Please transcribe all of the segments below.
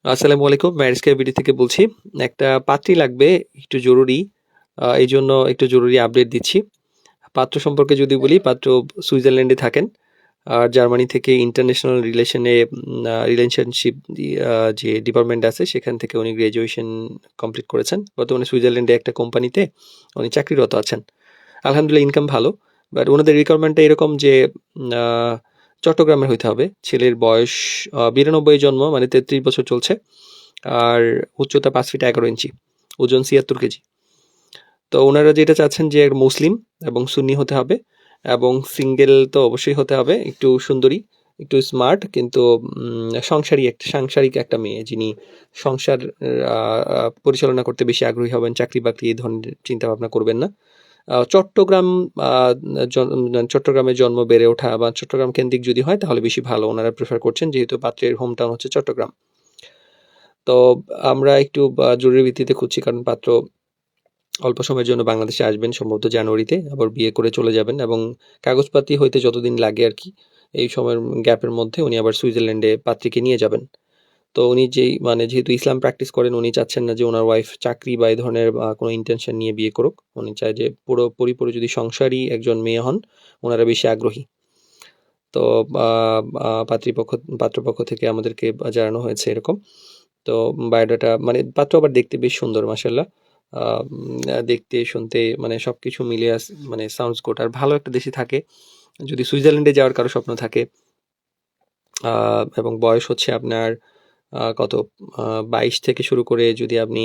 আসসালামু আলাইকুম। Marriage care BD থেকে বলছি। একটা পাত্রী লাগবে, একটু জরুরি। এইজন্য একটু জরুরি আপডেট দিচ্ছি। পাত্র সম্পর্কে যদি বলি, পাত্র সুইজারল্যান্ডে থাকেন। আর জার্মানি থেকে ইন্টারন্যাশনাল রিলেশনশিপ যে ডিপার্টমেন্ট আছে সেখান থেকে উনি গ্র্যাজুয়েশন কমপ্লিট করেছেন। বর্তমানে সুইজারল্যান্ডে একটা কোম্পানিতে উনি চাকরিরত আছেন। আলহামদুলিল্লাহ ইনকাম ভালো। বাট ওনাদের রিকোয়ারমেন্টটা এরকম যে আ চট্টগ্রামের হইতে হবে। ছেলের বয়স ৯২ জন্ম, মানে ৩৩ বছর চলছে। আর উচ্চতা 5 ফিট 11 ইঞ্চি, ওজন ৭৬ কেজি। তো ওনারা যেটা চাচ্ছেন যে মুসলিম এবং সুন্নি হতে হবে, এবং সিঙ্গেল তো অবশ্যই হতে হবে, একটু সুন্দরী, একটু স্মার্ট, কিন্তু সাংসারিক একটা মেয়ে, যিনি সংসার পরিচালনা করতে বেশি আগ্রহী হবেন, চাকরি বাকরি এই ধরনের চিন্তা ভাবনা করবেন না। চট্টগ্রামে জন্ম, বেড়ে ওঠা বা চট্টগ্রাম কেন্দ্রিক যদি হয় তাহলে বেশি ভালো ওনারা প্রেফার করছেন, যেহেতু পাত্রের হোম টাউন হচ্ছে চট্টগ্রাম। তো আমরা একটু জরুরি ভিত্তিতে খুঁজছি, কারণ পাত্র অল্প সময়ের জন্য বাংলাদেশে আসবেন, সম্ভবত জানুয়ারিতে, আবার বিয়ে করে চলে যাবেন, এবং কাগজপাতি হইতে যতদিন লাগে আর কি, এই সময়ের গ্যাপের মধ্যে উনি আবার সুইজারল্যান্ডে পাত্রীকে নিয়ে যাবেন। তো উনি যেহেতু ইসলাম প্র্যাকটিস করেন, উনি চাচ্ছেন না যে ওনার ওয়াইফ চাকরি বা এই ধরনের কোনো ইন্টেনশন নিয়ে বিয়ে করুক। উনি চায় যে পরিপূর্ণ যদি সংসারী একজন মেয়ে হন, ওনারা বেশি আগ্রহী। তো পাত্রপক্ষ থেকে আমাদেরকে জানানো হয়েছে এরকম। তো বায়োডাটা, মানে পাত্র আবার দেখতে বেশ সুন্দর, মাশাআল্লাহ। দেখতে শুনতে মানে সবকিছু মিলিয়ে মানে সাউন্ডস গুড। আর ভালো একটা দেশে থাকে, যদি সুইজারল্যান্ডে যাওয়ার কারো স্বপ্ন থাকে। এবং বয়স হচ্ছে আপনার কত 22 থেকে শুরু করে, যদি আপনি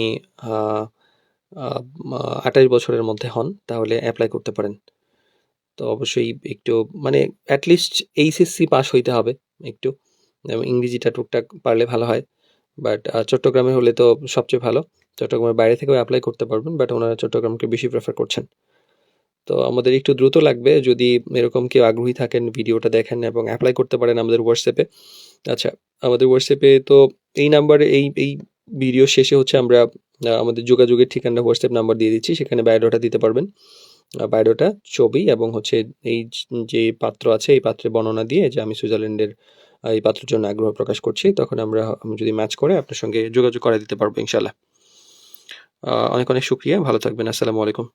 28 বছরের মধ্যে হন তাহলে অ্যাপ্লাই করতে পারেন। তো অবশ্যই একটু, মানে অ্যাটলিস্ট এইচএসসি পাস হইতে হবে একটু, এবং ইংরেজিটা টুকটাক পারলে ভালো হয়। বাট চট্টগ্রামে হলে তো সবচেয়ে ভালো। চট্টগ্রামের বাইরে থেকেও অ্যাপ্লাই করতে পারবেন, বাট ওনারা চট্টগ্রামকে বেশি প্রেফার করছেন। তো আমাদের একটু দ্রুত লাগবে, যদি এরকম কেউ আগ্রহী থাকেন, ভিডিওটা দেখেন এবং অ্যাপ্লাই করতে পারেন আমাদের হোয়াটসঅ্যাপে। আচ্ছা, আমাদের হোয়াটসঅ্যাপে তো এই নাম্বারে, এই ভিডিও শেষে হচ্ছে আমরা আমাদের যোগাযোগের ঠিকানা হোয়াটসঅ্যাপ নাম্বার দিয়ে দিচ্ছি, সেখানে বায়োডাটা দিতে পারবেন। বায়োডাটা, ছবি, এবং হচ্ছে এই যে পাত্র আছে এই পাত্রের বর্ণনা দিয়ে যে আমি সুইজারল্যান্ডের এই পাত্রের জন্য আগ্রহ প্রকাশ করছি, তখন আমি যদি ম্যাচ করে আপনার সঙ্গে যোগাযোগ করে দিতে পারবো ইনশাল্লাহ। অনেক অনেক শুক্রিয়া, ভালো থাকবেন। আসসালামু আলাইকুম।